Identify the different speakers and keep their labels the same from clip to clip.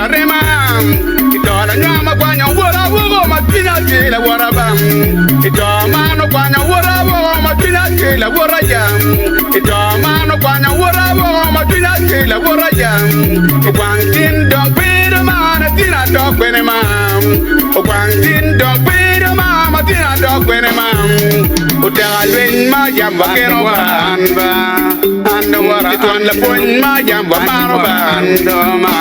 Speaker 1: la rema. Itola nyama kwa nyawura wugo mapinya kila warabam. Itomano kwa nyawura wugo mapinya kila warajam. Itomano kwa nyawura wugo mapinya kila warajam. Kwangtin dog pira mana tina dog bene mam. Kwangtin dog pira mama tina dog bene mam. Utalwin ma jamba kero banba. Andawara tuan la pun ma jamba maroba. Andoma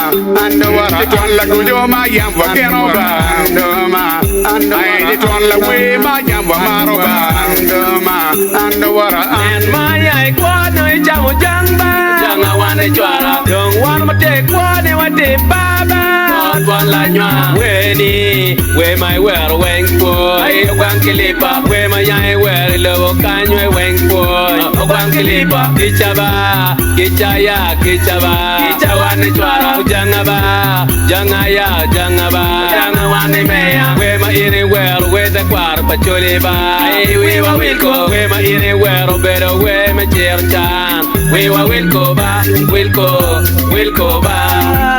Speaker 1: andawara tuan la kujo ma jamba kero bandoma. Andai tuan la we ma jamba maroba. Andoma andawara
Speaker 2: and my I quad no jamu jamba. Janga wane chwara. Don't want to take one what they baba. Not one la nywa. Weni we my well weng boy. Wang kilipa we my yai well lo kanywe weng boy. Wang kilipa kichaba kichaya kichaba. Kichawane chwara janga ba janga ya janga ba janga wane meya. We my iri well we the kwar pachole ba. We wa wilko we my iri well better we my cherchan. We wa wilko ba wilko ba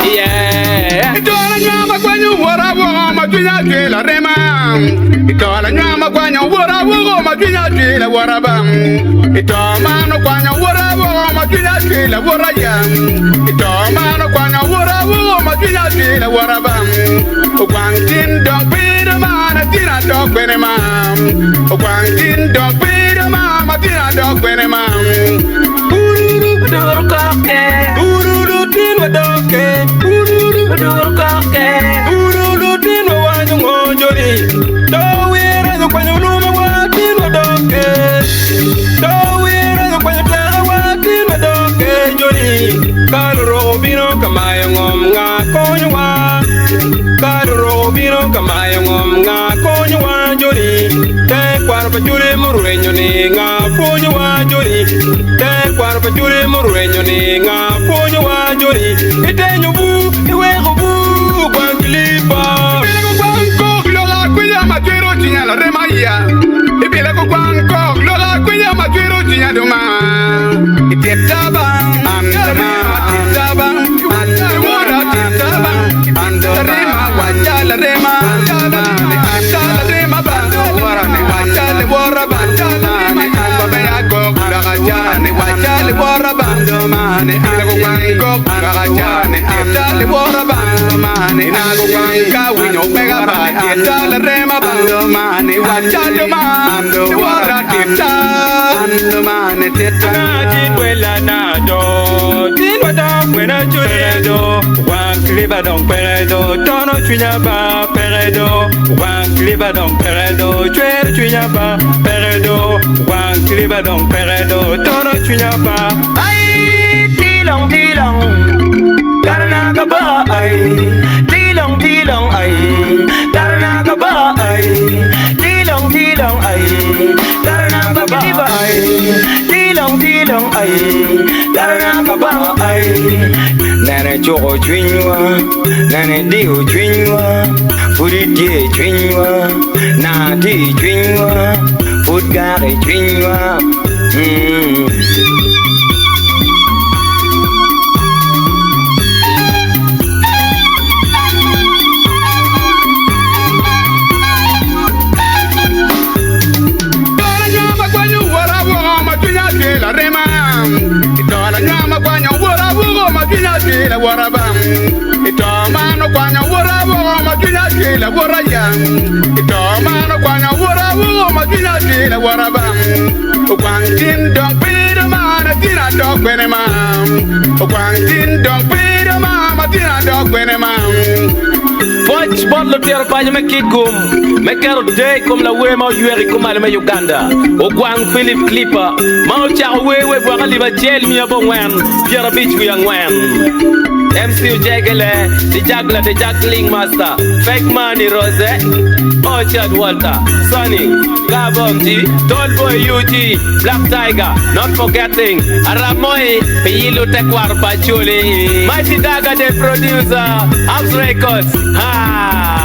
Speaker 2: yeah.
Speaker 1: Itola nyama kwa nyawura wugo mapinya kila rema. Itola nyama kwa nyawura wugo mapinya kila warabam. Itomano kwa nyawura wugo mapinya kila warajam. Itomano kwa nyawura wugo mapinya kila warabam. Kwangtin dog pira mana tina dog bene mam. Kwangtin dog pira mama tina dog bene mam.
Speaker 2: Udur koke
Speaker 3: Urulutin wadoke,
Speaker 2: udur koke
Speaker 3: urulutin wanyu ngojori. Dowira no kwanyu numa watin wadoke. Dowira no kwanyu tanga watin wadoke jori. Kaluro bino kamaya ngom nga konywa. Kaluro bino kamaya ngom nga konywa jori. Te kwarpa jure muruenyo ni nga konywa jori. Te kwarpa jure muruenyo ni nga konywa jori. Itenyo bu iwe bu kwanklipa.
Speaker 1: Ibile ko kwangkok lola kuya matwiro tinya la remaya. Ibile ko kwangkok lola kuya matwiro tinya duma. Itetaba andama itetaba andama itetaba andama wajala rema andama rema bando warane wajale wara bando mane ambabe yakok ragajane wajale wara bando mane ago kwangkok ragajane wajale wara bando mane ago kwangka winyo pega ba itetala rema bando mane wajale mando wara teta andama teta
Speaker 3: Wela nado, tin wada wena churedo, wan kliba don peredo, tono chunyaba peredo, wan kliba don peredo, chunyaba peredo, wan kliba don peredo, tono chunyaba.
Speaker 2: ay tilong karena ka ba ay tilong ay karena ka ba ay tilong ay karena ka ba ay tilong ay karena ka ba ay nana chogo chwinywa nana dio chwinywa fuditi chwinywa na ti chwinywa fudgare chwinywa
Speaker 1: la rema. Itola nyama kwa nyawura wugo mapinya kila warabam. Itomano kwa nyawura wugo mapinya kila warajam. Itomano kwa nyawura wugo mapinya kila warabam. Kwangtin dog pira mana tina dog bene mam. Kwangtin dog pira mama tina dog bene mam.
Speaker 2: Watch bottle tero paje me kikum me kero day comme la we ma yueri comme ale me Uganda o gwang Philip Clipper ma o cha we bwa liba chel mi abo wen Pierre Beach wi angwen MC Jagele the juggling master fake money Rose Orchard Walter Sonny Gabomji Tall Boy UG Black Tiger not forgetting Aramoy Piyilo Tekwar Pachuli Mighty Daga the producer House Records ha